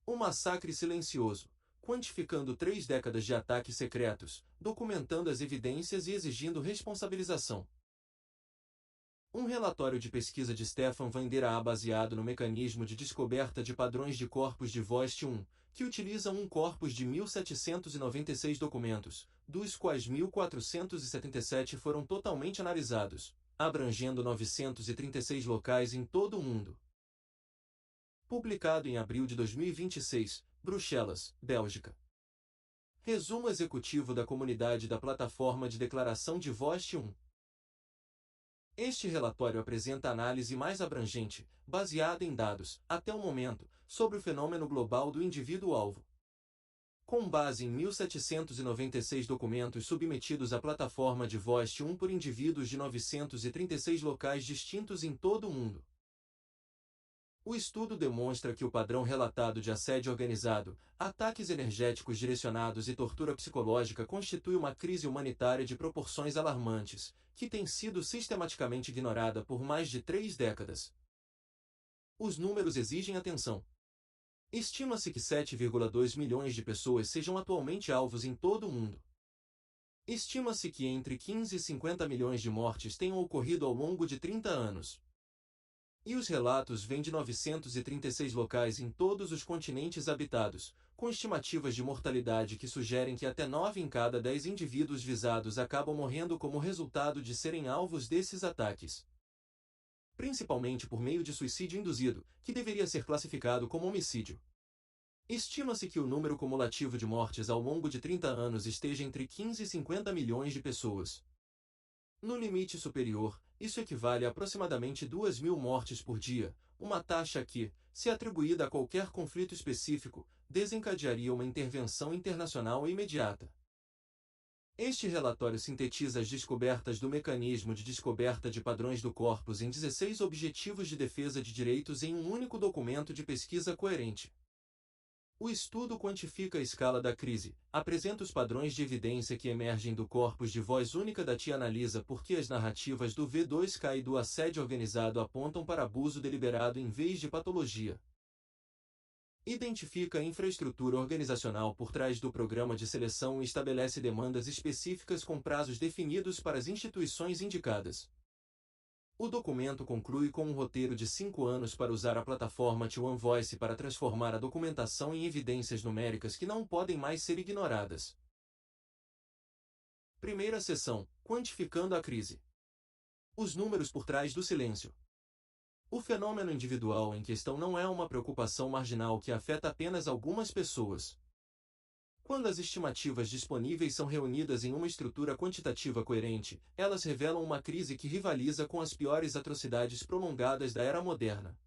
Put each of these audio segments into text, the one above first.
O massacre silencioso, quantificando 3 décadas de ataques secretos, documentando as evidências e exigindo responsabilização. Um relatório de pesquisa de Stefan van der Aa baseado no mecanismo de descoberta de padrões de corpos de VOST-1, que utiliza um corpus de 1.796 documentos, dos quais 1.477 foram totalmente analisados, abrangendo 936 locais em todo o mundo. Publicado em abril de 2026, Bruxelas, Bélgica. Resumo executivo da comunidade da Plataforma de Declaração de VOST-1. Este relatório apresenta a análise mais abrangente, baseada em dados, até o momento, sobre o fenômeno global do indivíduo-alvo. Com base em 1.796 documentos submetidos à plataforma de VOST-1 por indivíduos de 936 locais distintos em todo o mundo. O estudo demonstra que o padrão relatado de assédio organizado, ataques energéticos direcionados e tortura psicológica constitui uma crise humanitária de proporções alarmantes, que tem sido sistematicamente ignorada por mais de 3 décadas. Os números exigem atenção. Estima-se que 7,2 milhões de pessoas sejam atualmente alvos em todo o mundo. Estima-se que entre 15 e 50 milhões de mortes tenham ocorrido ao longo de 30 anos. E os relatos vêm de 936 locais em todos os continentes habitados, com estimativas de mortalidade que sugerem que até 9 em cada 10 indivíduos visados acabam morrendo como resultado de serem alvos desses ataques. Principalmente por meio de suicídio induzido, que deveria ser classificado como homicídio. Estima-se que o número cumulativo de mortes ao longo de 30 anos esteja entre 15 e 50 milhões de pessoas. No limite superior, isso equivale a aproximadamente 2.000 mortes por dia, uma taxa que, se atribuída a qualquer conflito específico, desencadearia uma intervenção internacional imediata. Este relatório sintetiza as descobertas do mecanismo de descoberta de padrões do corpus em 16 Objetivos de Defesa de Direitos em um único documento de pesquisa coerente. O estudo quantifica a escala da crise, apresenta os padrões de evidência que emergem do corpus de voz única da e analisa por que as narrativas do V2K e do assédio organizado apontam para abuso deliberado em vez de patologia. Identifica a infraestrutura organizacional por trás do programa de seleção e estabelece demandas específicas com prazos definidos para as instituições indicadas. O documento conclui com um roteiro de 5 anos para usar a plataforma T1Voice para transformar a documentação em evidências numéricas que não podem mais ser ignoradas. Primeira seção: Quantificando a crise. Os números por trás do silêncio. O fenômeno individual em questão não é uma preocupação marginal que afeta apenas algumas pessoas. Quando as estimativas disponíveis são reunidas em uma estrutura quantitativa coerente, elas revelam uma crise que rivaliza com as piores atrocidades prolongadas da era moderna.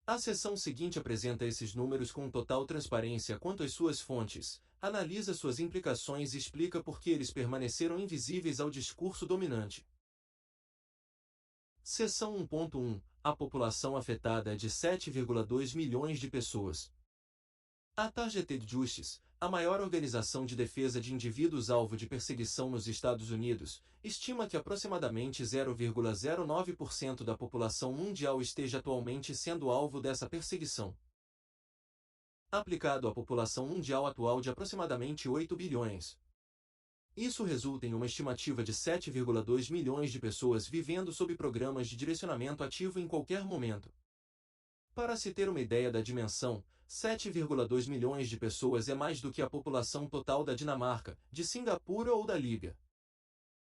A seção seguinte apresenta esses números com total transparência quanto às suas fontes, analisa suas implicações e explica por que eles permaneceram invisíveis ao discurso dominante. Seção 1.1 A população afetada é de 7,2 milhões de pessoas. A Targeted Justice, a maior organização de defesa de indivíduos alvo de perseguição nos Estados Unidos, estima que aproximadamente 0,09% da população mundial esteja atualmente sendo alvo dessa perseguição. Aplicado à população mundial atual de aproximadamente 8 bilhões. Isso resulta em uma estimativa de 7,2 milhões de pessoas vivendo sob programas de direcionamento ativo em qualquer momento. Para se ter uma ideia da dimensão, 7,2 milhões de pessoas é mais do que a população total da Dinamarca, de Singapura ou da Líbia.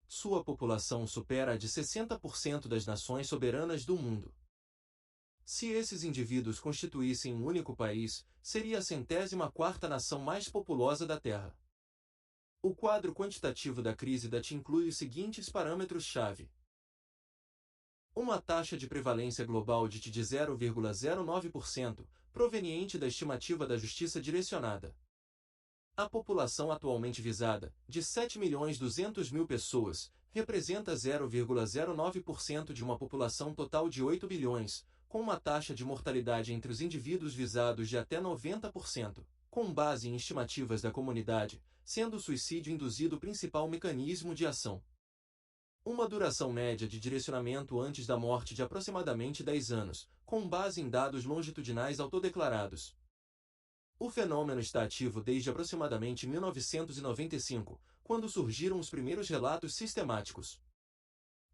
Sua população supera a de 60% das nações soberanas do mundo. Se esses indivíduos constituíssem um único país, seria a 104ª nação mais populosa da Terra. O quadro quantitativo da crise da TI inclui os seguintes parâmetros-chave. Uma taxa de prevalência global de TI de 0,09%, proveniente da estimativa da Justiça Direcionada. A população atualmente visada, de 7.200.000 pessoas, representa 0,09% de uma população total de 8 bilhões, com uma taxa de mortalidade entre os indivíduos visados de até 90%, com base em estimativas da comunidade, sendo o suicídio induzido o principal mecanismo de ação. Uma duração média de direcionamento antes da morte de aproximadamente 10 anos, com base em dados longitudinais autodeclarados. O fenômeno está ativo desde aproximadamente 1995, quando surgiram os primeiros relatos sistemáticos.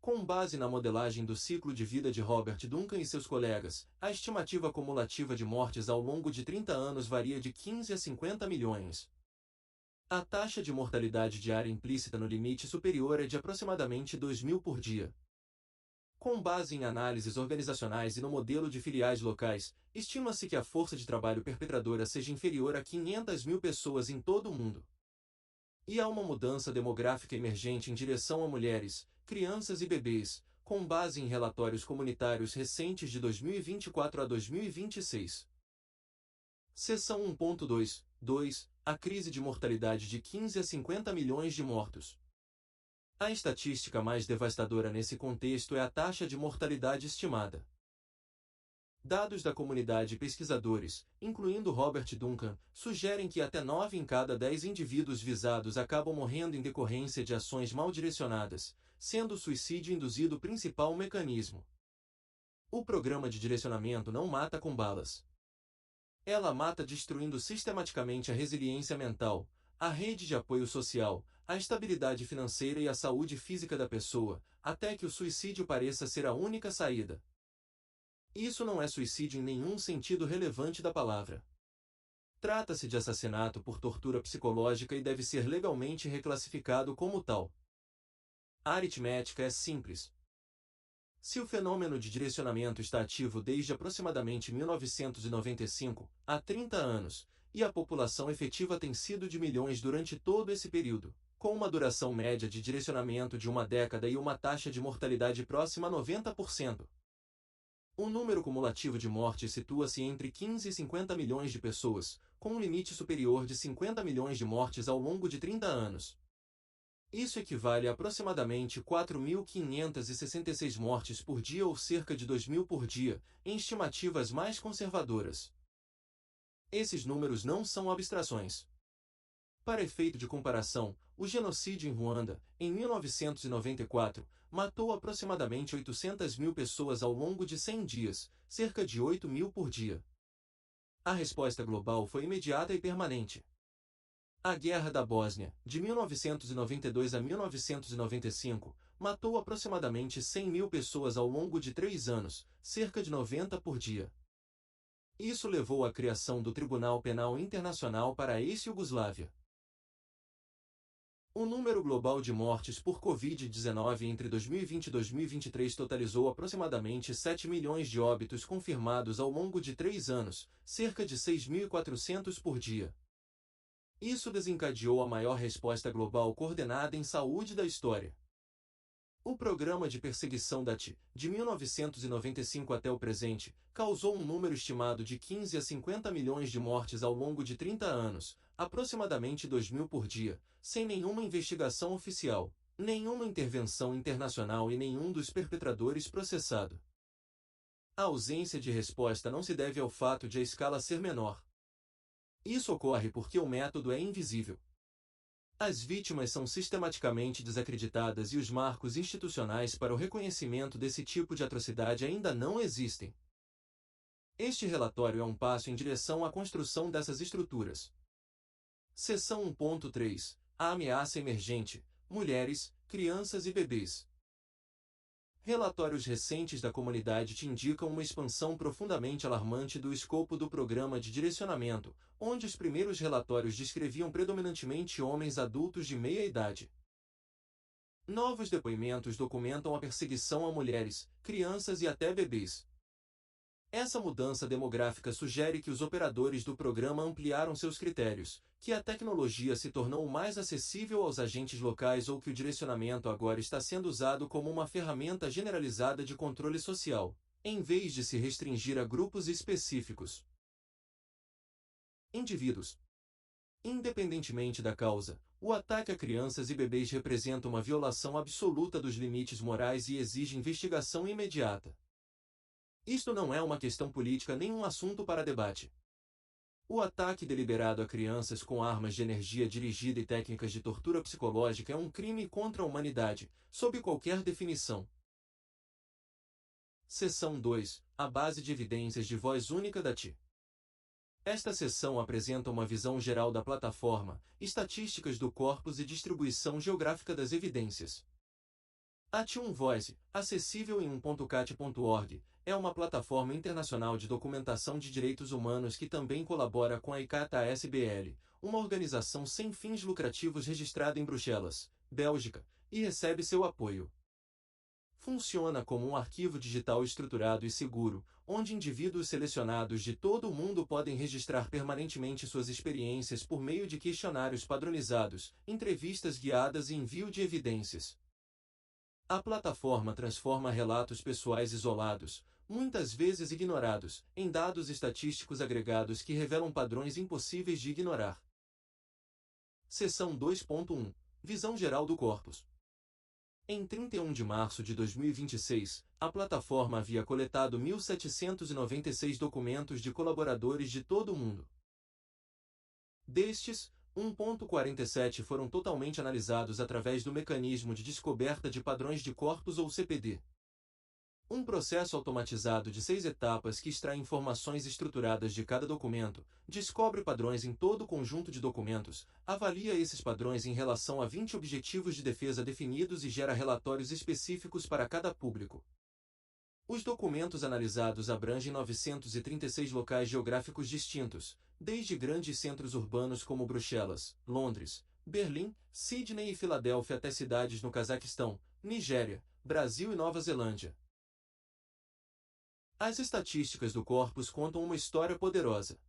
Com base na modelagem do ciclo de vida de Robert Duncan e seus colegas, a estimativa cumulativa de mortes ao longo de 30 anos varia de 15 a 50 milhões. A taxa de mortalidade diária implícita no limite superior é de aproximadamente 2.000 por dia. Com base em análises organizacionais e no modelo de filiais locais, estima-se que a força de trabalho perpetradora seja inferior a 500 mil pessoas em todo o mundo. E há uma mudança demográfica emergente em direção a mulheres, crianças e bebês, com base em relatórios comunitários recentes de 2024 a 2026. Seção 1.2. A crise de mortalidade de 15 a 50 milhões de mortos. A estatística mais devastadora nesse contexto é a taxa de mortalidade estimada. Dados da comunidade e pesquisadores, incluindo Robert Duncan, sugerem que até 9 em cada 10 indivíduos visados acabam morrendo em decorrência de ações mal direcionadas, sendo o suicídio induzido o principal mecanismo. O programa de direcionamento não mata com balas. Ela mata destruindo sistematicamente a resiliência mental, a rede de apoio social, a estabilidade financeira e a saúde física da pessoa, até que o suicídio pareça ser a única saída. Isso não é suicídio em nenhum sentido relevante da palavra. Trata-se de assassinato por tortura psicológica e deve ser legalmente reclassificado como tal. A aritmética é simples. Se o fenômeno de direcionamento está ativo desde aproximadamente 1995, há 30 anos, e a população efetiva tem sido de milhões durante todo esse período, com uma duração média de direcionamento de uma década e uma taxa de mortalidade próxima a 90%. O número cumulativo de mortes situa-se entre 15 e 50 milhões de pessoas, com um limite superior de 50 milhões de mortes ao longo de 30 anos. Isso equivale a aproximadamente 4.566 mortes por dia ou cerca de 2.000 por dia, em estimativas mais conservadoras. Esses números não são abstrações. Para efeito de comparação, o genocídio em Ruanda, em 1994, matou aproximadamente 800 mil pessoas ao longo de 100 dias, cerca de 8.000 por dia. A resposta global foi imediata e permanente. A Guerra da Bósnia, de 1992 a 1995, matou aproximadamente 100 mil pessoas ao longo de 3 anos, cerca de 90 por dia. Isso levou à criação do Tribunal Penal Internacional para a ex-Iugoslávia. O número global de mortes por Covid-19 entre 2020 e 2023 totalizou aproximadamente 7 milhões de óbitos confirmados ao longo de 3 anos, cerca de 6.400 por dia. Isso desencadeou a maior resposta global coordenada em saúde da história. O programa de perseguição da TI, de 1995 até o presente, causou um número estimado de 15 a 50 milhões de mortes ao longo de 30 anos, aproximadamente 2.000 por dia, sem nenhuma investigação oficial, nenhuma intervenção internacional e nenhum dos perpetradores processado. A ausência de resposta não se deve ao fato de a escala ser menor. Isso ocorre porque o método é invisível. As vítimas são sistematicamente desacreditadas e os marcos institucionais para o reconhecimento desse tipo de atrocidade ainda não existem. Este relatório é um passo em direção à construção dessas estruturas. Seção 1.3. A ameaça emergente: mulheres, crianças e bebês. Relatórios recentes da comunidade te indicam uma expansão profundamente alarmante do escopo do programa de direcionamento, onde os primeiros relatórios descreviam predominantemente homens adultos de meia idade. Novos depoimentos documentam a perseguição a mulheres, crianças e até bebês. Essa mudança demográfica sugere que os operadores do programa ampliaram seus critérios, que a tecnologia se tornou mais acessível aos agentes locais ou que o direcionamento agora está sendo usado como uma ferramenta generalizada de controle social, em vez de se restringir a grupos específicos. Indivíduos. Independentemente da causa, o ataque a crianças e bebês representa uma violação absoluta dos limites morais e exige investigação imediata. Isto não é uma questão política nem um assunto para debate. O ataque deliberado a crianças com armas de energia dirigida e técnicas de tortura psicológica é um crime contra a humanidade, sob qualquer definição. Seção 2. A base de evidências de voz única da TI. Esta seção apresenta uma visão geral da plataforma, estatísticas do corpus e distribuição geográfica das evidências. A T1 Voice, acessível em 1.cat.org, é uma plataforma internacional de documentação de direitos humanos que também colabora com a ICATA-SBL, uma organização sem fins lucrativos registrada em Bruxelas, Bélgica, e recebe seu apoio. Funciona como um arquivo digital estruturado e seguro, onde indivíduos selecionados de todo o mundo podem registrar permanentemente suas experiências por meio de questionários padronizados, entrevistas guiadas e envio de evidências. A plataforma transforma relatos pessoais isolados, muitas vezes ignorados, em dados estatísticos agregados que revelam padrões impossíveis de ignorar. Seção 2.1 Visão geral do corpus. Em 31 de março de 2026, a plataforma havia coletado 1.796 documentos de colaboradores de todo o mundo. Destes, 1.47 foram totalmente analisados através do Mecanismo de Descoberta de Padrões de Corpus ou CPD. Um processo automatizado de 6 etapas que extrai informações estruturadas de cada documento, descobre padrões em todo o conjunto de documentos, avalia esses padrões em relação a 20 objetivos de defesa definidos e gera relatórios específicos para cada público. Os documentos analisados abrangem 936 locais geográficos distintos, desde grandes centros urbanos como Bruxelas, Londres, Berlim, Sydney e Filadélfia até cidades no Cazaquistão, Nigéria, Brasil e Nova Zelândia. As estatísticas do corpus contam uma história poderosa.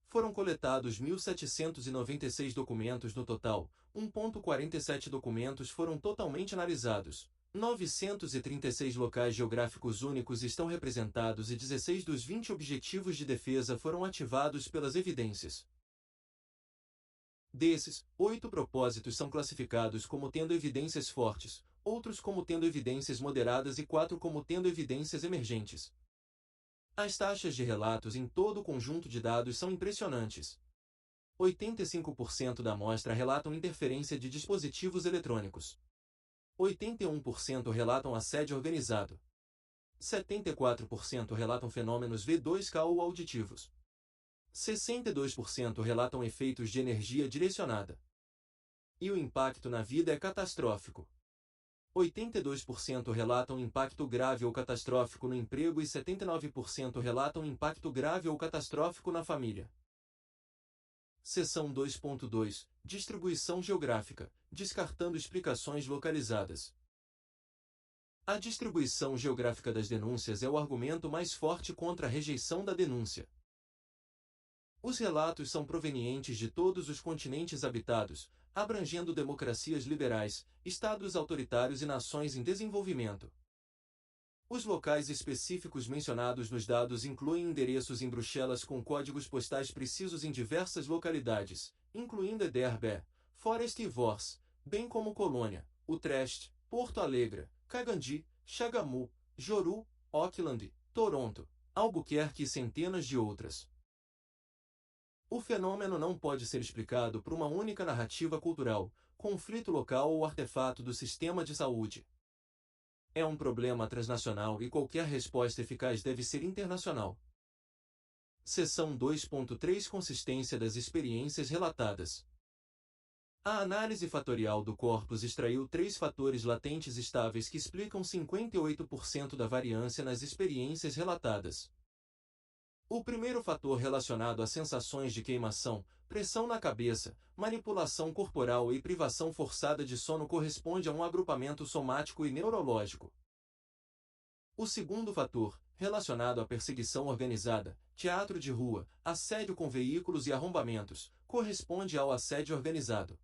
Foram coletados 1.796 documentos no total, 1.47 documentos foram totalmente analisados. 936 locais geográficos únicos estão representados e 16 dos 20 objetivos de defesa foram ativados pelas evidências. Desses, 8 propósitos são classificados como tendo evidências fortes, outros como tendo evidências moderadas e 4 como tendo evidências emergentes. As taxas de relatos em todo o conjunto de dados são impressionantes. 85% da amostra relatam interferência de dispositivos eletrônicos. 81% relatam assédio organizado. 74% relatam fenômenos V2K ou auditivos. 62% relatam efeitos de energia direcionada. E o impacto na vida é catastrófico. 82% relatam impacto grave ou catastrófico no emprego e 79% relatam impacto grave ou catastrófico na família. Seção 2.2 Distribuição geográfica, descartando explicações localizadas. A distribuição geográfica das denúncias é o argumento mais forte contra a rejeição da denúncia. Os relatos são provenientes de todos os continentes habitados, abrangendo democracias liberais, estados autoritários e nações em desenvolvimento. Os locais específicos mencionados nos dados incluem endereços em Bruxelas com códigos postais precisos em diversas localidades, incluindo Ederbe, Forest e Vors, bem como Colônia, Utrecht, Porto Alegre, Cagandi, Xagamu, Joru, Auckland, Toronto, Albuquerque e centenas de outras. O fenômeno não pode ser explicado por uma única narrativa cultural, conflito local ou artefato do sistema de saúde. É um problema transnacional e qualquer resposta eficaz deve ser internacional. Seção 2.3 Consistência das experiências relatadas. A análise fatorial do corpus extraiu 3 fatores latentes estáveis que explicam 58% da variância nas experiências relatadas. O primeiro fator relacionado a sensações de queimação, pressão na cabeça, manipulação corporal e privação forçada de sono corresponde a um agrupamento somático e neurológico. O segundo fator, relacionado à perseguição organizada, teatro de rua, assédio com veículos e arrombamentos, corresponde ao assédio organizado.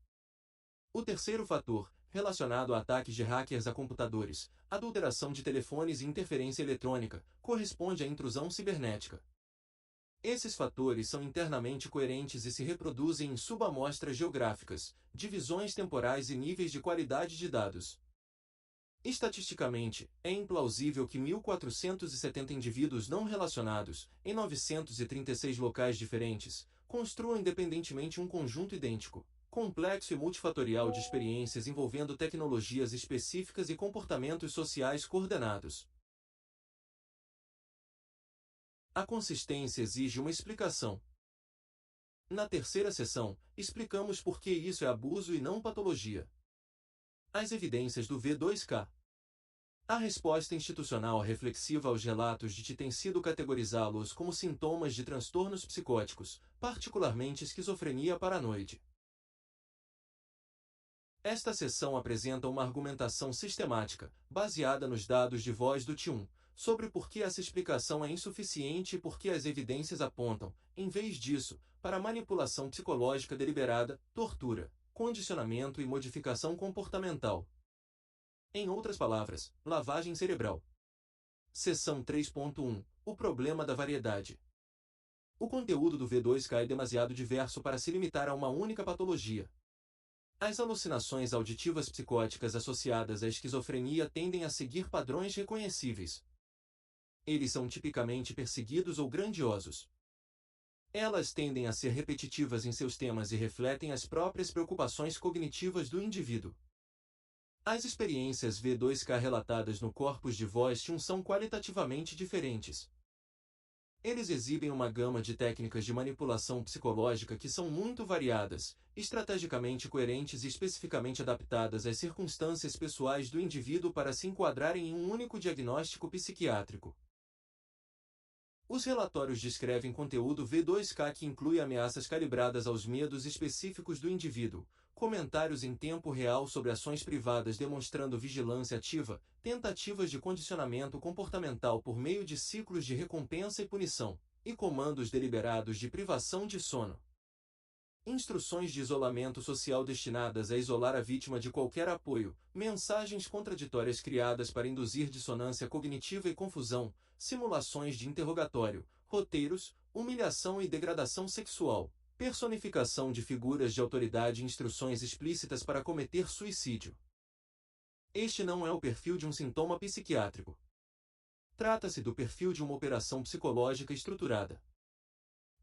O terceiro fator, relacionado a ataques de hackers a computadores, adulteração de telefones e interferência eletrônica, corresponde à intrusão cibernética. Esses fatores são internamente coerentes e se reproduzem em subamostras geográficas, divisões temporais e níveis de qualidade de dados. Estatisticamente, é implausível que 1.470 indivíduos não relacionados, em 936 locais diferentes, construam independentemente um conjunto idêntico, complexo e multifatorial de experiências envolvendo tecnologias específicas e comportamentos sociais coordenados. A consistência exige uma explicação. Na terceira seção, explicamos por que isso é abuso e não patologia. As evidências do V2K. A resposta institucional reflexiva aos relatos de TI tem sido categorizá-los como sintomas de transtornos psicóticos, particularmente esquizofrenia paranoide. Esta seção apresenta uma argumentação sistemática, baseada nos dados de voz do T1, sobre por que essa explicação é insuficiente e por que as evidências apontam, em vez disso, para manipulação psicológica deliberada, tortura, condicionamento e modificação comportamental. Em outras palavras, lavagem cerebral. Seção 3.1 O problema da variedade. O conteúdo do V2K é demasiado diverso para se limitar a uma única patologia. As alucinações auditivas psicóticas associadas à esquizofrenia tendem a seguir padrões reconhecíveis. Eles são tipicamente perseguidos ou grandiosos. Elas tendem a ser repetitivas em seus temas e refletem as próprias preocupações cognitivas do indivíduo. As experiências V2K relatadas no corpus de voz T1 são qualitativamente diferentes. Eles exibem uma gama de técnicas de manipulação psicológica que são muito variadas, estrategicamente coerentes e especificamente adaptadas às circunstâncias pessoais do indivíduo para se enquadrarem em um único diagnóstico psiquiátrico. Os relatórios descrevem conteúdo V2K que inclui ameaças calibradas aos medos específicos do indivíduo, comentários em tempo real sobre ações privadas demonstrando vigilância ativa, tentativas de condicionamento comportamental por meio de ciclos de recompensa e punição, e comandos deliberados de privação de sono. Instruções de isolamento social destinadas a isolar a vítima de qualquer apoio, mensagens contraditórias criadas para induzir dissonância cognitiva e confusão, simulações de interrogatório, roteiros, humilhação e degradação sexual, personificação de figuras de autoridade e instruções explícitas para cometer suicídio. Este não é o perfil de um sintoma psiquiátrico. Trata-se do perfil de uma operação psicológica estruturada.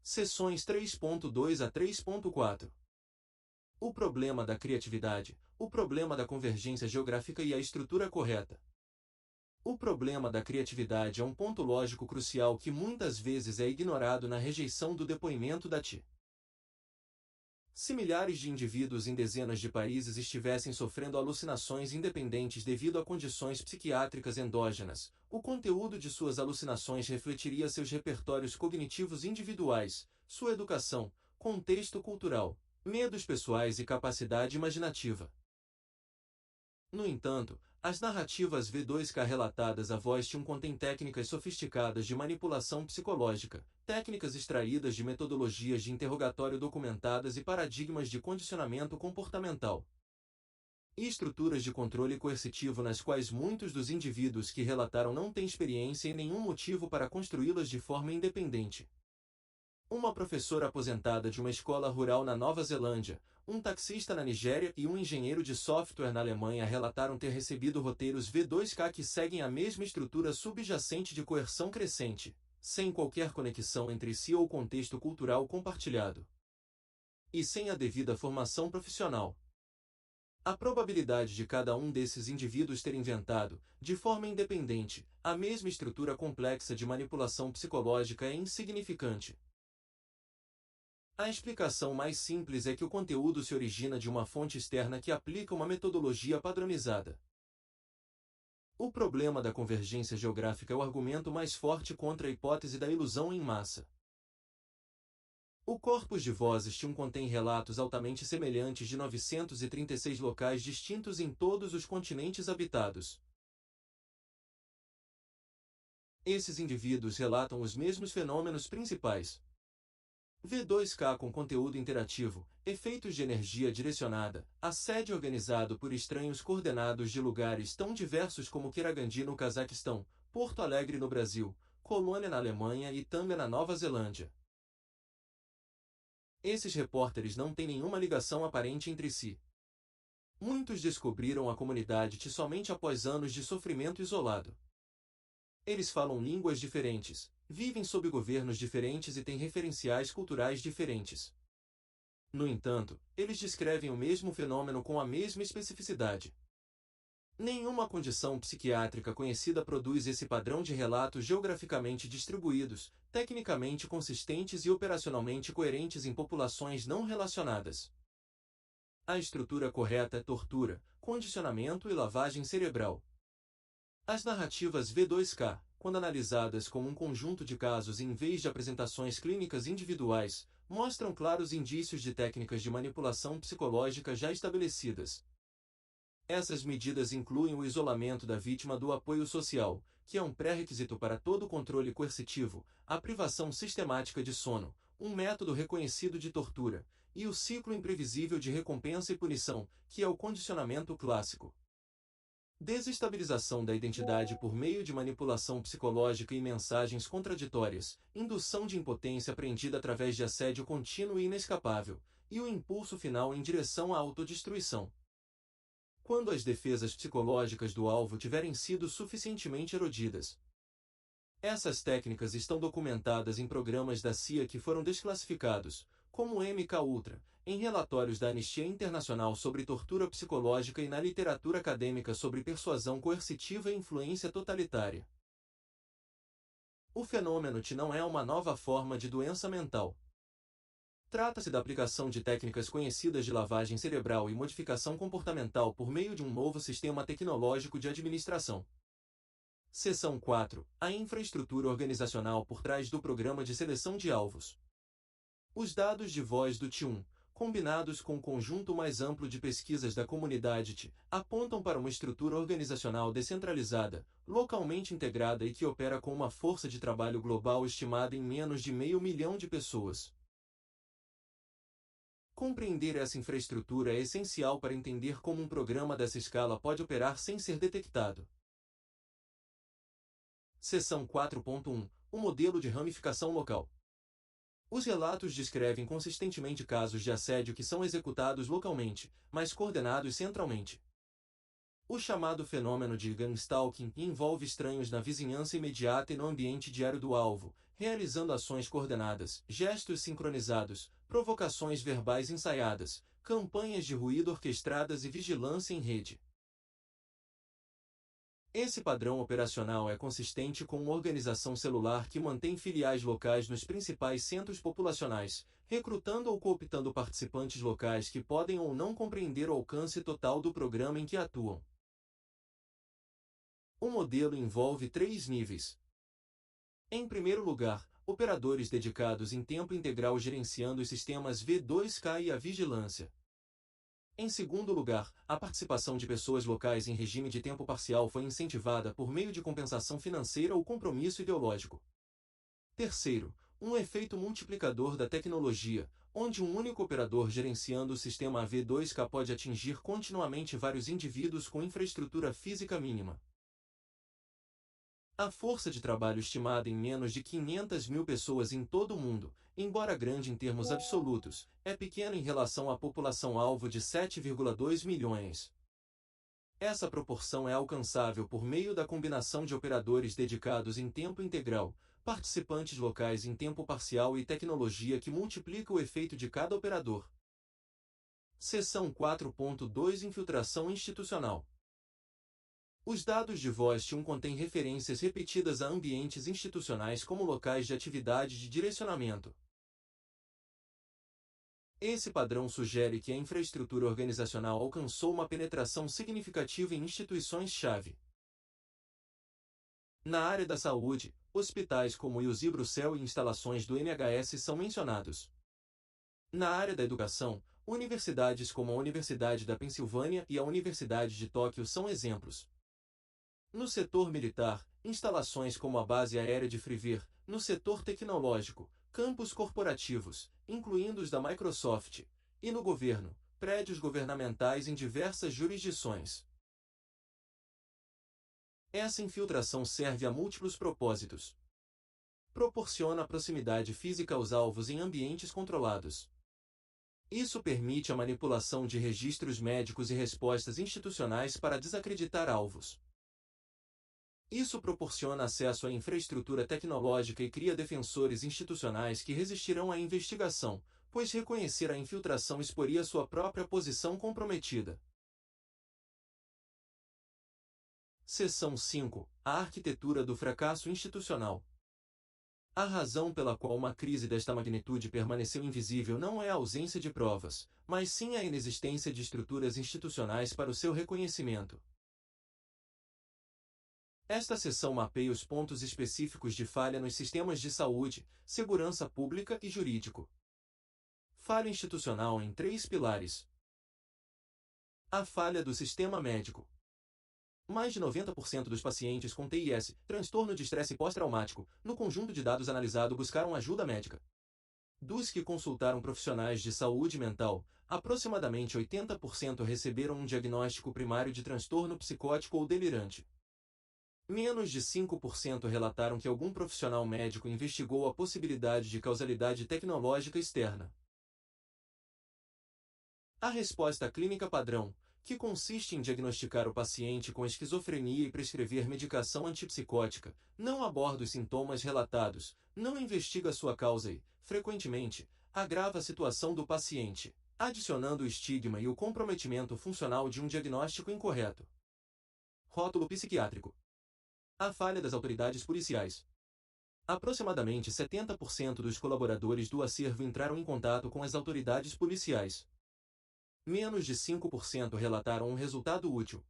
Seções 3.2 a 3.4. O problema da criatividade, o problema da convergência geográfica e a estrutura correta. O problema da criatividade é um ponto lógico crucial que muitas vezes é ignorado na rejeição do depoimento da TI. Se milhares de indivíduos em dezenas de países estivessem sofrendo alucinações independentes devido a condições psiquiátricas endógenas, o conteúdo de suas alucinações refletiria seus repertórios cognitivos individuais, sua educação, contexto cultural, medos pessoais e capacidade imaginativa. No entanto, as narrativas V2K relatadas à voz T1 contêm técnicas sofisticadas de manipulação psicológica, técnicas extraídas de metodologias de interrogatório documentadas e paradigmas de condicionamento comportamental. E estruturas de controle coercitivo nas quais muitos dos indivíduos que relataram não têm experiência e nenhum motivo para construí-las de forma independente. Uma professora aposentada de uma escola rural na Nova Zelândia, um taxista na Nigéria e um engenheiro de software na Alemanha relataram ter recebido roteiros V2K que seguem a mesma estrutura subjacente de coerção crescente, sem qualquer conexão entre si ou contexto cultural compartilhado. E sem a devida formação profissional. A probabilidade de cada um desses indivíduos ter inventado, de forma independente, a mesma estrutura complexa de manipulação psicológica é insignificante. A explicação mais simples é que o conteúdo se origina de uma fonte externa que aplica uma metodologia padronizada. O problema da convergência geográfica é o argumento mais forte contra a hipótese da ilusão em massa. O corpus de vozes T1 contém relatos altamente semelhantes de 936 locais distintos em todos os continentes habitados. Esses indivíduos relatam os mesmos fenômenos principais. V2K com conteúdo interativo, efeitos de energia direcionada, assédio organizado por estranhos coordenados de lugares tão diversos como Quiragandi no Cazaquistão, Porto Alegre no Brasil, Colônia na Alemanha e Tanga na Nova Zelândia. Esses repórteres não têm nenhuma ligação aparente entre si. Muitos descobriram a comunidade TI somente após anos de sofrimento isolado. Eles falam línguas diferentes, vivem sob governos diferentes e têm referenciais culturais diferentes. No entanto, eles descrevem o mesmo fenômeno com a mesma especificidade. Nenhuma condição psiquiátrica conhecida produz esse padrão de relatos geograficamente distribuídos, tecnicamente consistentes e operacionalmente coerentes em populações não relacionadas. A estrutura correta é tortura, condicionamento e lavagem cerebral. As narrativas V2K, quando analisadas como um conjunto de casos em vez de apresentações clínicas individuais, mostram claros indícios de técnicas de manipulação psicológica já estabelecidas. Essas medidas incluem o isolamento da vítima do apoio social, que é um pré-requisito para todo controle coercitivo, a privação sistemática de sono, um método reconhecido de tortura, e o ciclo imprevisível de recompensa e punição, que é o condicionamento clássico. Desestabilização da identidade por meio de manipulação psicológica e mensagens contraditórias, indução de impotência aprendida através de assédio contínuo e inescapável, e o impulso final em direção à autodestruição. Quando as defesas psicológicas do alvo tiverem sido suficientemente erodidas. Essas técnicas estão documentadas em programas da CIA que foram desclassificados, como o MK-Ultra, em relatórios da Anistia Internacional sobre tortura psicológica e na literatura acadêmica sobre persuasão coercitiva e influência totalitária. O fenômeno T não é uma nova forma de doença mental. Trata-se da aplicação de técnicas conhecidas de lavagem cerebral e modificação comportamental por meio de um novo sistema tecnológico de administração. Seção 4. A infraestrutura organizacional por trás do programa de seleção de alvos. Os dados de voz do T1, combinados com o conjunto mais amplo de pesquisas da comunidade T, apontam para uma estrutura organizacional descentralizada, localmente integrada e que opera com uma força de trabalho global estimada em menos de 500 mil de pessoas. Compreender essa infraestrutura é essencial para entender como um programa dessa escala pode operar sem ser detectado. Seção 4.1. O modelo de ramificação local. Os relatos descrevem consistentemente casos de assédio que são executados localmente, mas coordenados centralmente. O chamado fenômeno de gangstalking envolve estranhos na vizinhança imediata e no ambiente diário do alvo, realizando ações coordenadas, gestos sincronizados, provocações verbais ensaiadas, campanhas de ruído orquestradas e vigilância em rede. Esse padrão operacional é consistente com uma organização celular que mantém filiais locais nos principais centros populacionais, recrutando ou cooptando participantes locais que podem ou não compreender o alcance total do programa em que atuam. O modelo envolve 3 níveis. Em primeiro lugar, operadores dedicados em tempo integral gerenciando os sistemas V2K e a vigilância. Em segundo lugar, a participação de pessoas locais em regime de tempo parcial foi incentivada por meio de compensação financeira ou compromisso ideológico. Terceiro, um efeito multiplicador da tecnologia, onde um único operador gerenciando o sistema V2K pode atingir continuamente vários indivíduos com infraestrutura física mínima. A força de trabalho estimada em menos de 500 mil pessoas em todo o mundo, embora grande em termos absolutos, é pequena em relação à população-alvo de 7,2 milhões. Essa proporção é alcançável por meio da combinação de operadores dedicados em tempo integral, participantes locais em tempo parcial e tecnologia que multiplica o efeito de cada operador. Seção 4.2 Infiltração institucional. Os dados de voz T1 contêm referências repetidas a ambientes institucionais como locais de atividade de direcionamento. Esse padrão sugere que a infraestrutura organizacional alcançou uma penetração significativa em instituições-chave. Na área da saúde, hospitais como o USI Bruxelas e instalações do NHS são mencionados. Na área da educação, universidades como a Universidade da Pensilvânia e a Universidade de Tóquio são exemplos. No setor militar, instalações como a Base Aérea de Frivir, no setor tecnológico, campos corporativos, incluindo os da Microsoft, e no governo, prédios governamentais em diversas jurisdições. Essa infiltração serve a múltiplos propósitos. Proporciona proximidade física aos alvos em ambientes controlados. Isso permite a manipulação de registros médicos e respostas institucionais para desacreditar alvos. Isso proporciona acesso à infraestrutura tecnológica e cria defensores institucionais que resistirão à investigação, pois reconhecer a infiltração exporia sua própria posição comprometida. Seção 5. A arquitetura do fracasso institucional. A razão pela qual uma crise desta magnitude permaneceu invisível não é a ausência de provas, mas sim a inexistência de estruturas institucionais para o seu reconhecimento. Esta seção mapeia os pontos específicos de falha nos sistemas de saúde, segurança pública e jurídico. Falha institucional em 3 pilares. A falha do sistema médico. Mais de 90% dos pacientes com TIS, transtorno de estresse pós-traumático, no conjunto de dados analisado buscaram ajuda médica. Dos que consultaram profissionais de saúde mental, aproximadamente 80% receberam um diagnóstico primário de transtorno psicótico ou delirante. Menos de 5% relataram que algum profissional médico investigou a possibilidade de causalidade tecnológica externa. A resposta clínica padrão, que consiste em diagnosticar o paciente com esquizofrenia e prescrever medicação antipsicótica, não aborda os sintomas relatados, não investiga sua causa e, frequentemente, agrava a situação do paciente, adicionando o estigma e o comprometimento funcional de um diagnóstico incorreto. Rótulo psiquiátrico. A falha das autoridades policiais. Aproximadamente 70% dos colaboradores do acervo entraram em contato com as autoridades policiais. Menos de 5% relataram um resultado útil.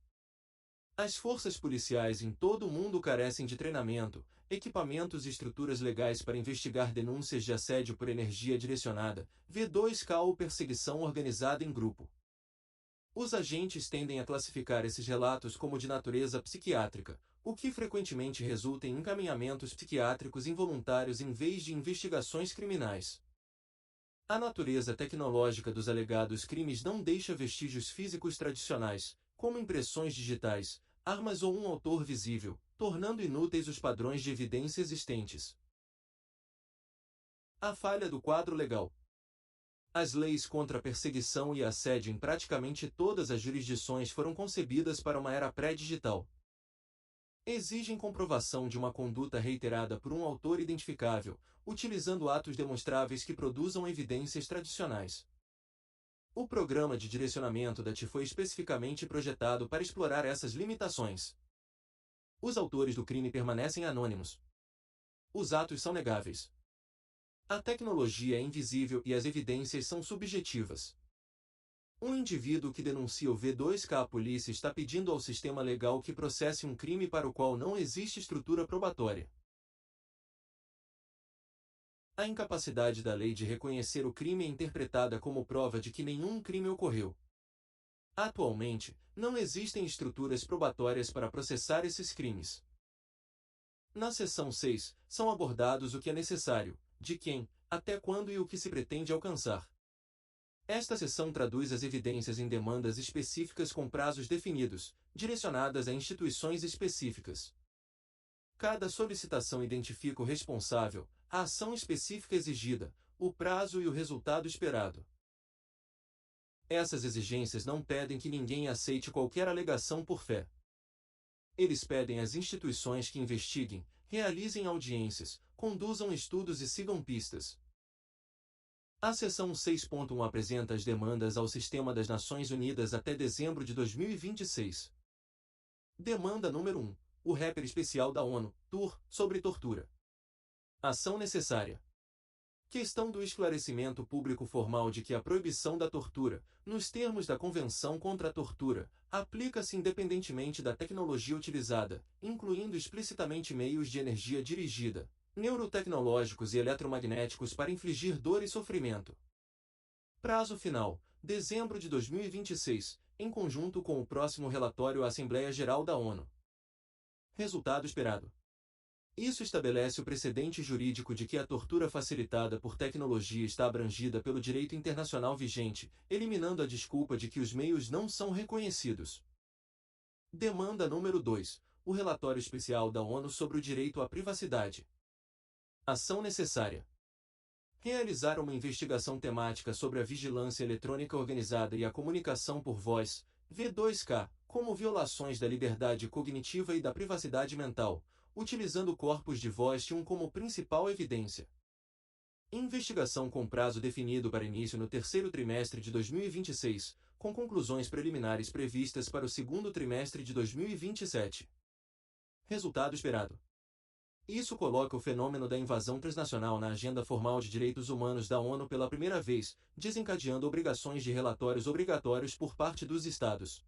As forças policiais em todo o mundo carecem de treinamento, equipamentos e estruturas legais para investigar denúncias de assédio por energia direcionada, V2K ou perseguição organizada em grupo. Os agentes tendem a classificar esses relatos como de natureza psiquiátrica, o que frequentemente resulta em encaminhamentos psiquiátricos involuntários em vez de investigações criminais. A natureza tecnológica dos alegados crimes não deixa vestígios físicos tradicionais, como impressões digitais, armas ou um autor visível, tornando inúteis os padrões de evidência existentes. A falha do quadro legal. As leis contra a perseguição e assédio em praticamente todas as jurisdições foram concebidas para uma era pré-digital. Exigem comprovação de uma conduta reiterada por um autor identificável, utilizando atos demonstráveis que produzam evidências tradicionais. O programa de direcionamento da TI foi especificamente projetado para explorar essas limitações. Os autores do crime permanecem anônimos. Os atos são negáveis. A tecnologia é invisível e as evidências são subjetivas. Um indivíduo que denuncia o V2K à polícia está pedindo ao sistema legal que processe um crime para o qual não existe estrutura probatória. A incapacidade da lei de reconhecer o crime é interpretada como prova de que nenhum crime ocorreu. Atualmente, não existem estruturas probatórias para processar esses crimes. Na seção 6, são abordados o que é necessário, de quem, até quando e o que se pretende alcançar. Esta seção traduz as evidências em demandas específicas com prazos definidos, direcionadas a instituições específicas. Cada solicitação identifica o responsável, a ação específica exigida, o prazo e o resultado esperado. Essas exigências não pedem que ninguém aceite qualquer alegação por fé. Eles pedem às instituições que investiguem, realizem audiências, conduzam estudos e sigam pistas. A seção 6.1 apresenta as demandas ao Sistema das Nações Unidas até dezembro de 2026. Demanda número 1. O rapper especial da ONU, TUR, sobre tortura. Ação necessária. Questão do esclarecimento público formal de que a proibição da tortura, nos termos da Convenção contra a Tortura, aplica-se independentemente da tecnologia utilizada, incluindo explicitamente meios de energia dirigida, neurotecnológicos e eletromagnéticos para infligir dor e sofrimento. Prazo final: dezembro de 2026, em conjunto com o próximo relatório à Assembleia Geral da ONU. Resultado esperado. Isso estabelece o precedente jurídico de que a tortura facilitada por tecnologia está abrangida pelo direito internacional vigente, eliminando a desculpa de que os meios não são reconhecidos. Demanda número 2. O relatório especial da ONU sobre o direito à privacidade. Ação necessária. Realizar uma investigação temática sobre a vigilância eletrônica organizada e a comunicação por voz, V2K, como violações da liberdade cognitiva e da privacidade mental, utilizando corpos de voz TI como principal evidência. Investigação com prazo definido para início no terceiro trimestre de 2026, com conclusões preliminares previstas para o segundo trimestre de 2027. Resultado esperado. Isso coloca o fenômeno da invasão transnacional na agenda formal de direitos humanos da ONU pela primeira vez, desencadeando obrigações de relatórios obrigatórios por parte dos Estados.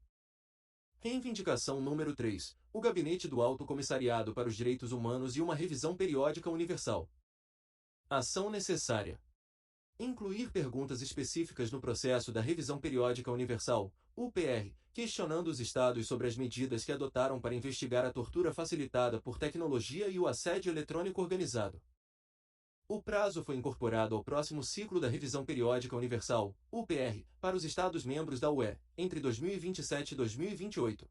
Reivindicação número 3. O Gabinete do Alto Comissariado para os Direitos Humanos e uma revisão periódica universal. Ação necessária. Incluir perguntas específicas no processo da Revisão Periódica Universal, UPR, questionando os Estados sobre as medidas que adotaram para investigar a tortura facilitada por tecnologia e o assédio eletrônico organizado. O prazo foi incorporado ao próximo ciclo da Revisão Periódica Universal, UPR, para os Estados-membros da UE, entre 2027 e 2028.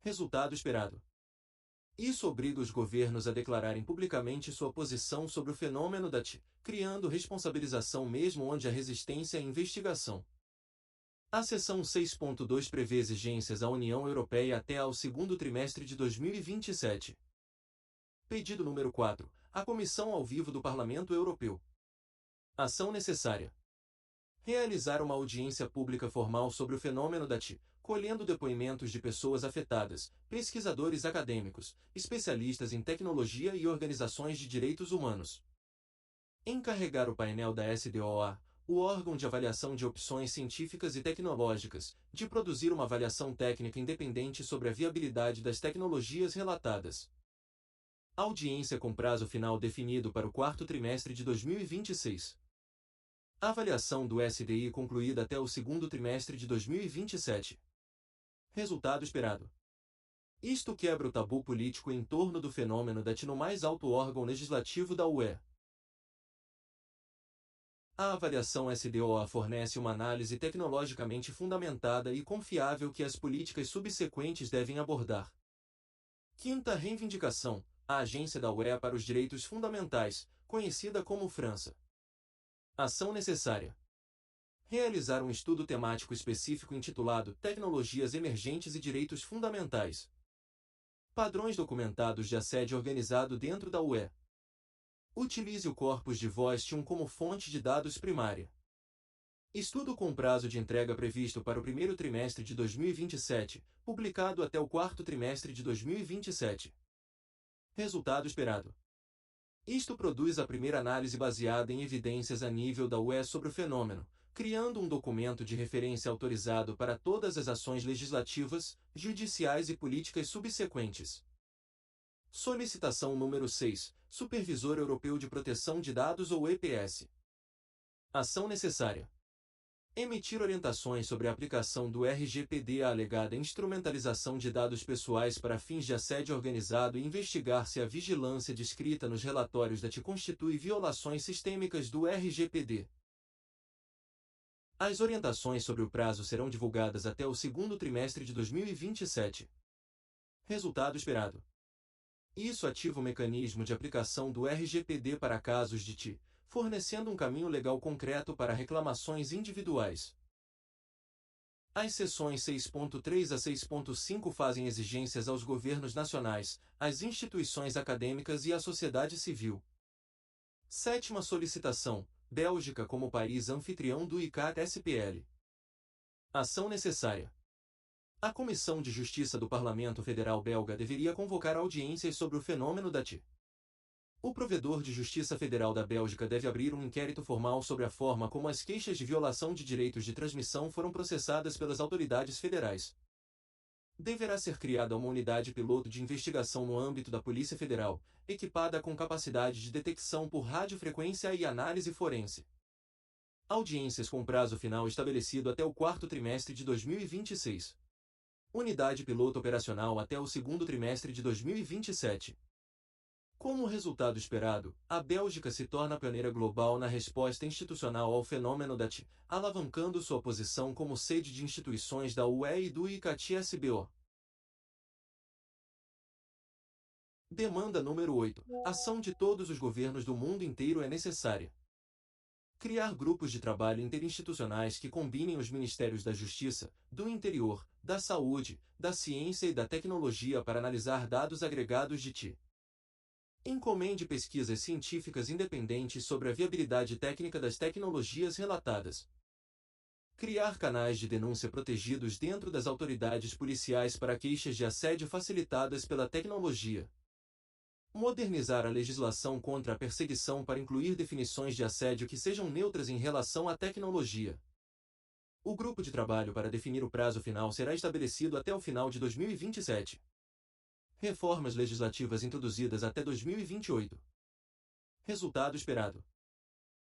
Resultado esperado. Isso obriga os governos a declararem publicamente sua posição sobre o fenômeno da TI, criando responsabilização mesmo onde há resistência à investigação. A seção 6.2 prevê exigências à União Europeia até ao segundo trimestre de 2027. Pedido número 4. A Comissão ao Vivo do Parlamento Europeu. Ação necessária. Realizar uma audiência pública formal sobre o fenômeno da TI, colhendo depoimentos de pessoas afetadas, pesquisadores acadêmicos, especialistas em tecnologia e organizações de direitos humanos. Encarregar o painel da SDOA, o órgão de avaliação de opções científicas e tecnológicas, de produzir uma avaliação técnica independente sobre a viabilidade das tecnologias relatadas. Audiência com prazo final definido para o quarto trimestre de 2026. Avaliação do SDI concluída até o segundo trimestre de 2027. Resultado esperado. Isto quebra o tabu político em torno do fenômeno da TI no mais alto órgão legislativo da UE. A avaliação SDOA fornece uma análise tecnologicamente fundamentada e confiável que as políticas subsequentes devem abordar. Quinta reivindicação: a Agência da UE para os Direitos Fundamentais, conhecida como França. Ação necessária. Realizar um estudo temático específico intitulado Tecnologias Emergentes e Direitos Fundamentais. Padrões documentados de assédio organizado dentro da UE. Utilize o corpus de VOST1 como fonte de dados primária. Estudo com prazo de entrega previsto para o primeiro trimestre de 2027, publicado até o quarto trimestre de 2027. Resultado esperado. Isto produz a primeira análise baseada em evidências a nível da UE sobre o fenômeno, criando um documento de referência autorizado para todas as ações legislativas, judiciais e políticas subsequentes. Solicitação número 6. Supervisor Europeu de Proteção de Dados ou EPS. Ação necessária. Emitir orientações sobre a aplicação do RGPD à alegada instrumentalização de dados pessoais para fins de assédio organizado e investigar se a vigilância descrita nos relatórios da TI constitui violações sistêmicas do RGPD. As orientações sobre o prazo serão divulgadas até o segundo trimestre de 2027. Resultado esperado. Isso ativa o mecanismo de aplicação do RGPD para casos de TI, fornecendo um caminho legal concreto para reclamações individuais. As seções 6.3 a 6.5 fazem exigências aos governos nacionais, às instituições acadêmicas e à sociedade civil. Sétima solicitação: Bélgica como país anfitrião do ICAT-SPL. Ação necessária. A Comissão de Justiça do Parlamento Federal belga deveria convocar audiências sobre o fenômeno da TI. O provedor de Justiça Federal da Bélgica deve abrir um inquérito formal sobre a forma como as queixas de violação de direitos de transmissão foram processadas pelas autoridades federais. Deverá ser criada uma unidade piloto de investigação no âmbito da Polícia Federal, equipada com capacidade de detecção por radiofrequência e análise forense. Audiências com prazo final estabelecido até o quarto trimestre de 2026. Unidade piloto operacional até o segundo trimestre de 2027. Como resultado esperado, a Bélgica se torna pioneira global na resposta institucional ao fenômeno da TI, alavancando sua posição como sede de instituições da UE e do ICAT-SBO. Demanda número 8. Ação de todos os governos do mundo inteiro é necessária. Criar grupos de trabalho interinstitucionais que combinem os Ministérios da Justiça, do Interior, da Saúde, da Ciência e da Tecnologia para analisar dados agregados de TI. Encomende pesquisas científicas independentes sobre a viabilidade técnica das tecnologias relatadas. Criar canais de denúncia protegidos dentro das autoridades policiais para queixas de assédio facilitadas pela tecnologia. Modernizar a legislação contra a perseguição para incluir definições de assédio que sejam neutras em relação à tecnologia. O grupo de trabalho para definir o prazo final será estabelecido até o final de 2027. Reformas legislativas introduzidas até 2028. Resultado esperado.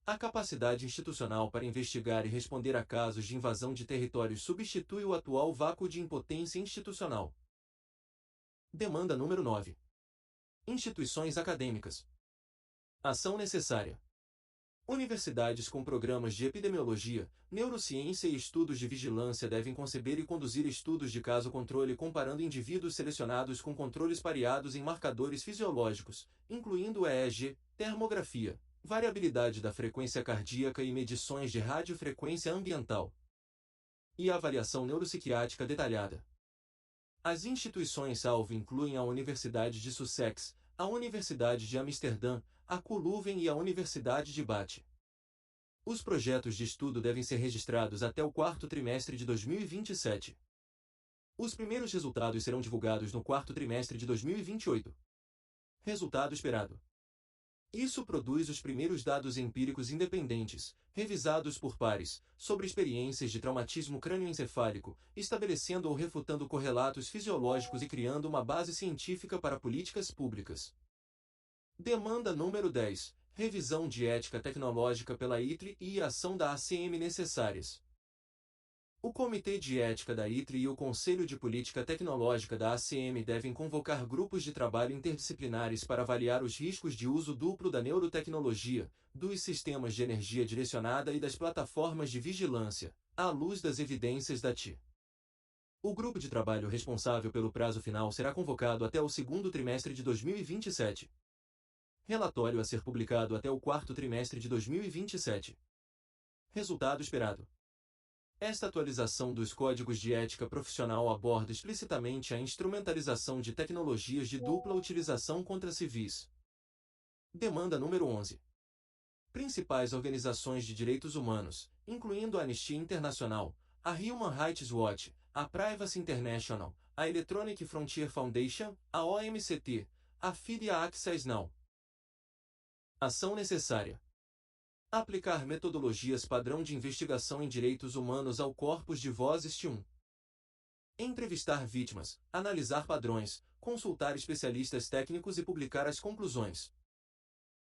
A capacidade institucional para investigar e responder a casos de invasão de territórios substitui o atual vácuo de impotência institucional. Demanda número 9. Instituições acadêmicas. Ação necessária. Universidades com programas de epidemiologia, neurociência e estudos de vigilância devem conceber e conduzir estudos de caso-controle comparando indivíduos selecionados com controles pareados em marcadores fisiológicos, incluindo EEG, termografia, variabilidade da frequência cardíaca e medições de radiofrequência ambiental. E avaliação neuropsiquiátrica detalhada. As instituições-alvo incluem a Universidade de Sussex, a Universidade de Amsterdã, a KU Leuven e a Universidade de Bath. Os projetos de estudo devem ser registrados até o quarto trimestre de 2027. Os primeiros resultados serão divulgados no quarto trimestre de 2028. Resultado esperado. Isso produz os primeiros dados empíricos independentes, revisados por pares, sobre experiências de traumatismo crânioencefálico, estabelecendo ou refutando correlatos fisiológicos e criando uma base científica para políticas públicas. Demanda número 10. Revisão de ética tecnológica pela ITRE e ação da ACM necessárias. O Comitê de Ética da ITRE e o Conselho de Política Tecnológica da ACM devem convocar grupos de trabalho interdisciplinares para avaliar os riscos de uso duplo da neurotecnologia, dos sistemas de energia direcionada e das plataformas de vigilância, à luz das evidências da TI. O grupo de trabalho responsável pelo prazo final será convocado até o segundo trimestre de 2027. Relatório a ser publicado até o quarto trimestre de 2027. Resultado esperado. Esta atualização dos códigos de ética profissional aborda explicitamente a instrumentalização de tecnologias de dupla utilização contra civis. Demanda número 11. Principais organizações de direitos humanos, incluindo a Anistia Internacional, a Human Rights Watch, a Privacy International, a Electronic Frontier Foundation, a OMCT, a FIDE e a Access Now. Ação necessária. Aplicar metodologias padrão de investigação em direitos humanos ao corpus de vozes TI1. Entrevistar vítimas, analisar padrões, consultar especialistas técnicos e publicar as conclusões.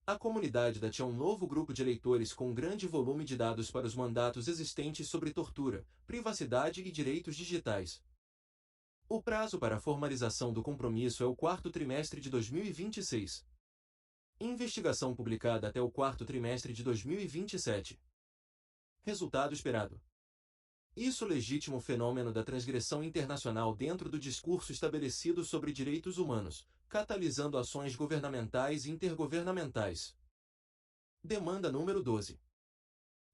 A comunidade da TI é um novo grupo de eleitores com grande volume de dados para os mandatos existentes sobre tortura, privacidade e direitos digitais. O prazo para a formalização do compromisso é o quarto trimestre de 2026. Investigação publicada até o quarto trimestre de 2027. Resultado esperado. Isso legítima o fenômeno da transgressão internacional dentro do discurso estabelecido sobre direitos humanos, catalisando ações governamentais e intergovernamentais. Demanda número 12.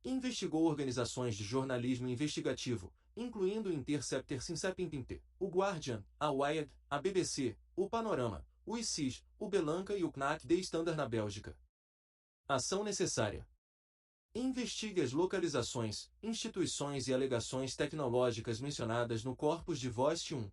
Investigou organizações de jornalismo investigativo, incluindo o Interceptor Sinsepinpinte, o Guardian, a Wired, a BBC, o Panorama, o ICIS, o Belanca e o CNAC de Standard na Bélgica. Ação necessária. Investigue as localizações, instituições e alegações tecnológicas mencionadas no corpus de voz TI1.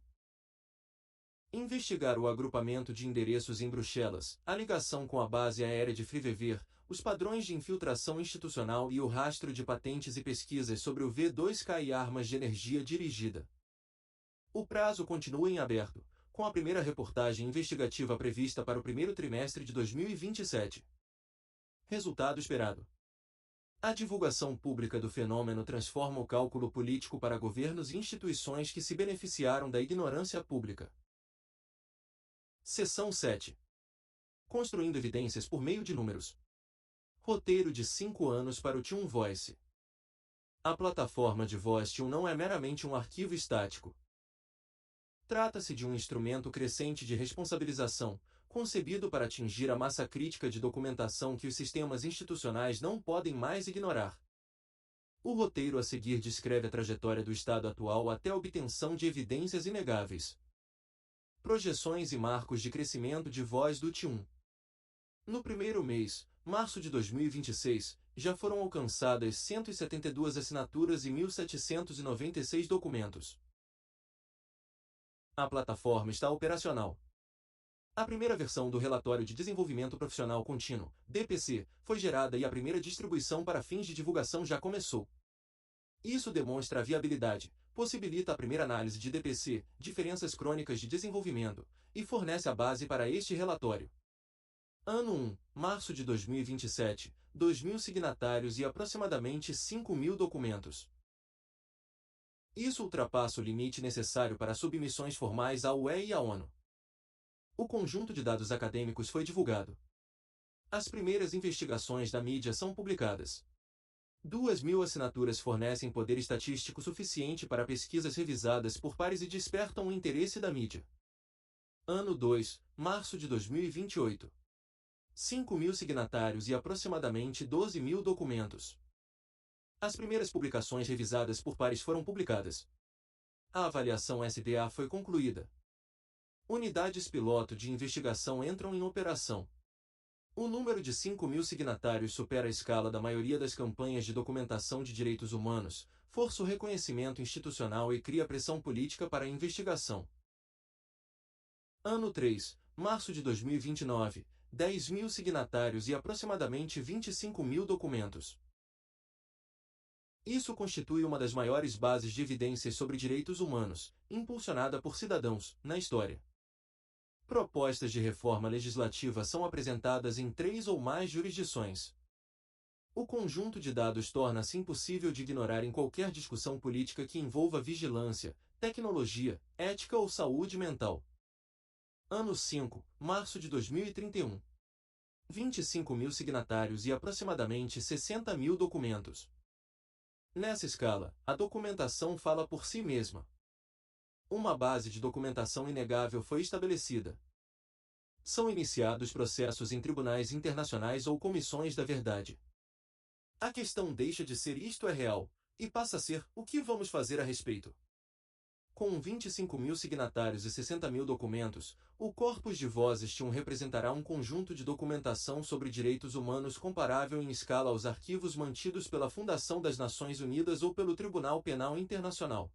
Investigar o agrupamento de endereços em Bruxelas, a ligação com a base aérea de Frivever, os padrões de infiltração institucional e o rastro de patentes e pesquisas sobre o V2K e armas de energia dirigida. O prazo continua em aberto, com a primeira reportagem investigativa prevista para o primeiro trimestre de 2027. Resultado esperado. A divulgação pública do fenômeno transforma o cálculo político para governos e instituições que se beneficiaram da ignorância pública. Seção 7. Construindo evidências por meio de números. Roteiro de 5 anos para o TI1 Voice. A plataforma de voz TI1 não é meramente um arquivo estático. Trata-se de um instrumento crescente de responsabilização, concebido para atingir a massa crítica de documentação que os sistemas institucionais não podem mais ignorar. O roteiro a seguir descreve a trajetória do estado atual até a obtenção de evidências inegáveis. Projeções e marcos de crescimento de voz do TI1. No primeiro mês, março de 2026, já foram alcançadas 172 assinaturas e 1.796 documentos. A plataforma está operacional. A primeira versão do Relatório de Desenvolvimento Profissional Contínuo, DPC, foi gerada e a primeira distribuição para fins de divulgação já começou. Isso demonstra a viabilidade, possibilita a primeira análise de DPC, diferenças crônicas de desenvolvimento, e fornece a base para este relatório. Ano 1, março de 2027, 2.000 signatários e aproximadamente 5.000 documentos. Isso ultrapassa o limite necessário para submissões formais à UE e à ONU. O conjunto de dados acadêmicos foi divulgado. As primeiras investigações da mídia são publicadas. 2.000 assinaturas fornecem poder estatístico suficiente para pesquisas revisadas por pares e despertam o interesse da mídia. Ano 2, março de 2028. 5.000 signatários e aproximadamente 12.000 documentos. As primeiras publicações revisadas por pares foram publicadas. A avaliação SDA foi concluída. Unidades piloto de investigação entram em operação. O número de 5.000 signatários supera a escala da maioria das campanhas de documentação de direitos humanos, força o reconhecimento institucional e cria pressão política para a investigação. Ano 3, março de 2029, 10.000 signatários e aproximadamente 25.000 documentos. Isso constitui uma das maiores bases de evidências sobre direitos humanos, impulsionada por cidadãos, na história. Propostas de reforma legislativa são apresentadas em 3 ou mais jurisdições. O conjunto de dados torna-se impossível de ignorar em qualquer discussão política que envolva vigilância, tecnologia, ética ou saúde mental. Ano 5, março de 2031. 25.000 signatários e aproximadamente 60.000 documentos. Nessa escala, a documentação fala por si mesma. Uma base de documentação inegável foi estabelecida. São iniciados processos em tribunais internacionais ou comissões da verdade. A questão deixa de ser isto é real, e passa a ser o que vamos fazer a respeito. Com 25.000 signatários e 60.000 documentos, o corpus de vozes representará um conjunto de documentação sobre direitos humanos comparável em escala aos arquivos mantidos pela Fundação das Nações Unidas ou pelo Tribunal Penal Internacional.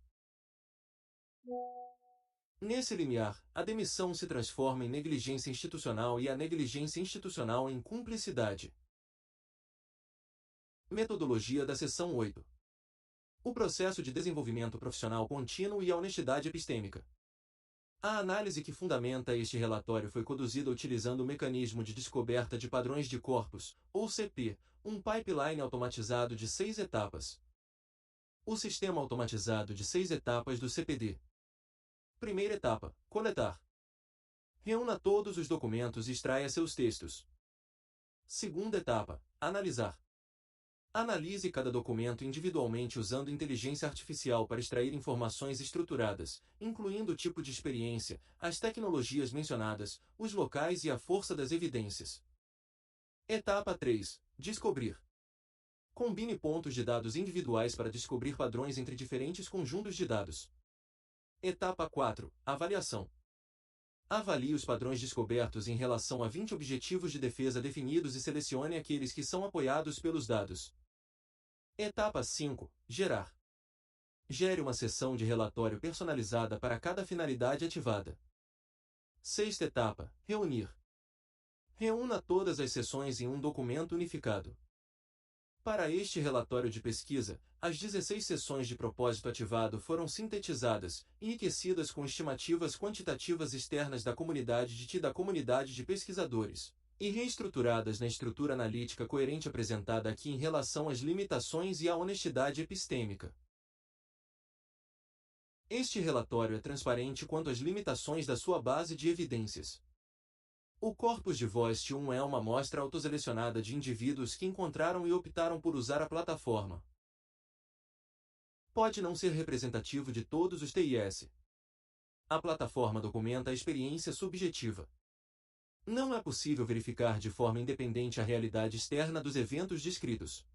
Nesse limiar, a demissão se transforma em negligência institucional e a negligência institucional em cumplicidade. Metodologia da seção 8. O processo de desenvolvimento profissional contínuo e a honestidade epistêmica. A análise que fundamenta este relatório foi conduzida utilizando o mecanismo de descoberta de padrões de corpus, ou CP, um pipeline automatizado de 6 etapas. O sistema automatizado de 6 etapas do CPD. Primeira etapa: coletar. Reúna todos os documentos e extraia seus textos. Segunda etapa: analisar. Analise cada documento individualmente usando inteligência artificial para extrair informações estruturadas, incluindo o tipo de experiência, as tecnologias mencionadas, os locais e a força das evidências. Etapa 3: descobrir. Combine pontos de dados individuais para descobrir padrões entre diferentes conjuntos de dados. Etapa 4: avaliação. Avalie os padrões descobertos em relação a 20 objetivos de defesa definidos e selecione aqueles que são apoiados pelos dados. Etapa 5: gerar. Gere uma seção de relatório personalizada para cada finalidade ativada. Sexta etapa: reunir. Reúna todas as seções em um documento unificado. Para este relatório de pesquisa, as 16 seções de propósito ativado foram sintetizadas, enriquecidas com estimativas quantitativas externas da comunidade de pesquisadores, e reestruturadas na estrutura analítica coerente apresentada aqui em relação às limitações e à honestidade epistêmica. Este relatório é transparente quanto às limitações da sua base de evidências. O corpus de VOST-1 é uma amostra autoselecionada de indivíduos que encontraram e optaram por usar a plataforma. Pode não ser representativo de todos os TIS. A plataforma documenta a experiência subjetiva. Não é possível verificar de forma independente a realidade externa dos eventos descritos.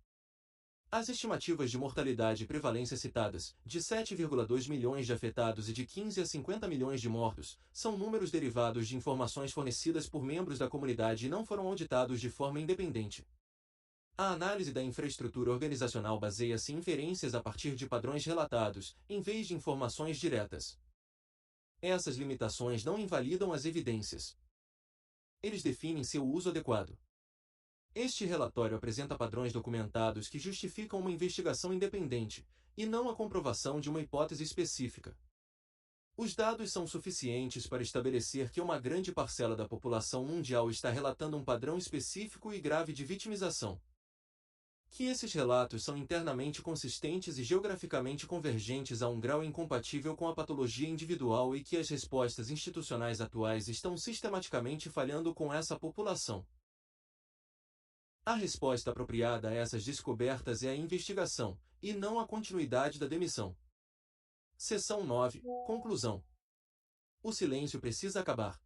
As estimativas de mortalidade e prevalência citadas, de 7,2 milhões de afetados e de 15 a 50 milhões de mortos, são números derivados de informações fornecidas por membros da comunidade e não foram auditados de forma independente. A análise da infraestrutura organizacional baseia-se em inferências a partir de padrões relatados, em vez de informações diretas. Essas limitações não invalidam as evidências. Eles definem seu uso adequado. Este relatório apresenta padrões documentados que justificam uma investigação independente, e não a comprovação de uma hipótese específica. Os dados são suficientes para estabelecer que uma grande parcela da população mundial está relatando um padrão específico e grave de vitimização. Que esses relatos são internamente consistentes e geograficamente convergentes a um grau incompatível com a patologia individual e que as respostas institucionais atuais estão sistematicamente falhando com essa população. A resposta apropriada a essas descobertas é a investigação, e não a continuidade da demissão. Seção 9. Conclusão. O silêncio precisa acabar.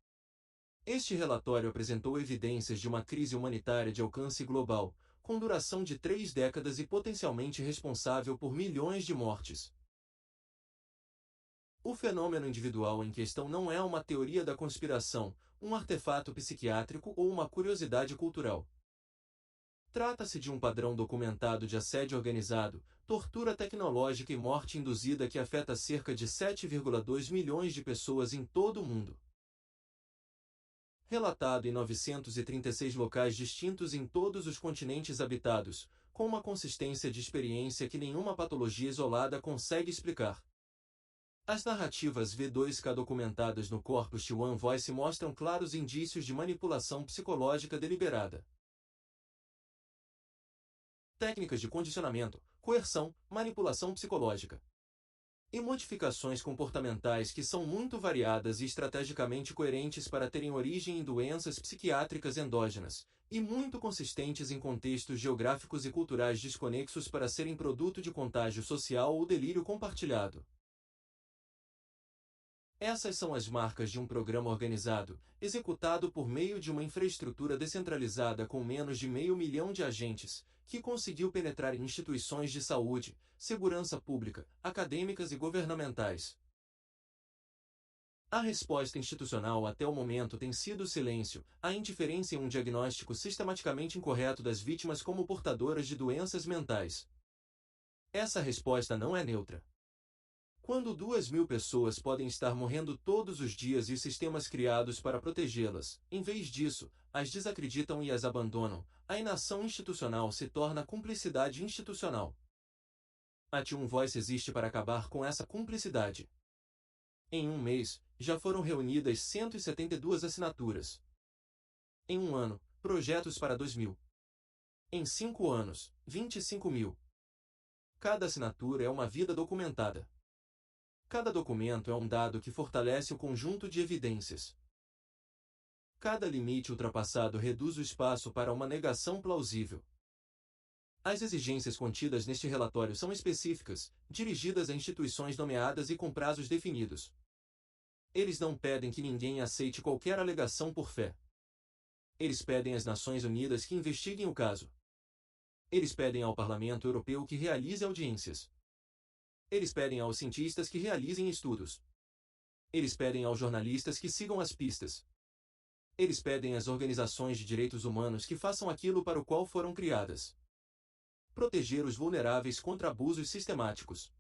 Este relatório apresentou evidências de uma crise humanitária de alcance global, com duração de 3 décadas e potencialmente responsável por milhões de mortes. O fenômeno individual em questão não é uma teoria da conspiração, um artefato psiquiátrico ou uma curiosidade cultural. Trata-se de um padrão documentado de assédio organizado, tortura tecnológica e morte induzida que afeta cerca de 7,2 milhões de pessoas em todo o mundo. Relatado em 936 locais distintos em todos os continentes habitados, com uma consistência de experiência que nenhuma patologia isolada consegue explicar. As narrativas V2K documentadas no Corpus One Voice mostram claros indícios de manipulação psicológica deliberada. Técnicas de condicionamento, coerção, manipulação psicológica e modificações comportamentais que são muito variadas e estrategicamente coerentes para terem origem em doenças psiquiátricas endógenas, e muito consistentes em contextos geográficos e culturais desconexos para serem produto de contágio social ou delírio compartilhado. Essas são as marcas de um programa organizado, executado por meio de uma infraestrutura descentralizada com menos de 500 mil de agentes, que conseguiu penetrar em instituições de saúde, segurança pública, acadêmicas e governamentais. A resposta institucional até o momento tem sido o silêncio, a indiferença e um diagnóstico sistematicamente incorreto das vítimas como portadoras de doenças mentais. Essa resposta não é neutra. Quando 2.000 pessoas podem estar morrendo todos os dias e os sistemas criados para protegê-las, em vez disso, as desacreditam e as abandonam, a inação institucional se torna cumplicidade institucional. A T1 Voice existe para acabar com essa cumplicidade. Em um mês, já foram reunidas 172 assinaturas. Em um ano, projetos para 2.000. Em 5 anos, 25.000. Cada assinatura é uma vida documentada. Cada documento é um dado que fortalece o conjunto de evidências. Cada limite ultrapassado reduz o espaço para uma negação plausível. As exigências contidas neste relatório são específicas, dirigidas a instituições nomeadas e com prazos definidos. Eles não pedem que ninguém aceite qualquer alegação por fé. Eles pedem às Nações Unidas que investiguem o caso. Eles pedem ao Parlamento Europeu que realize audiências. Eles pedem aos cientistas que realizem estudos. Eles pedem aos jornalistas que sigam as pistas. Eles pedem às organizações de direitos humanos que façam aquilo para o qual foram criadas. Proteger os vulneráveis contra abusos sistemáticos.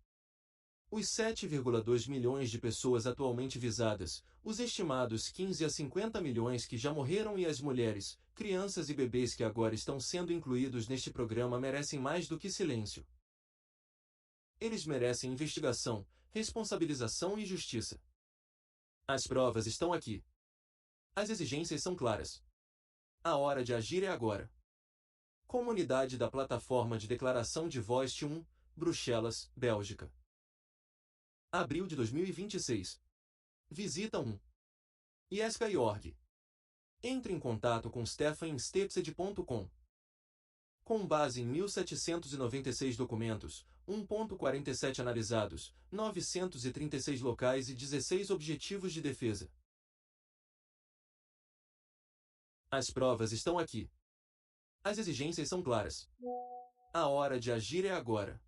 Os 7,2 milhões de pessoas atualmente visadas, os estimados 15 a 50 milhões que já morreram e as mulheres, crianças e bebês que agora estão sendo incluídos neste programa merecem mais do que silêncio. Eles merecem investigação, responsabilização e justiça. As provas estão aqui. As exigências são claras. A hora de agir é agora. Comunidade da Plataforma de Declaração de Voz T1, Bruxelas, Bélgica. Abril de 2026. Visita 1. IESCA.org. Entre em contato com Stefan em stepsed.com. Com base em 1.796 documentos, 1.47 analisados, 936 locais e 16 objetivos de defesa. As provas estão aqui. As exigências são claras. A hora de agir é agora.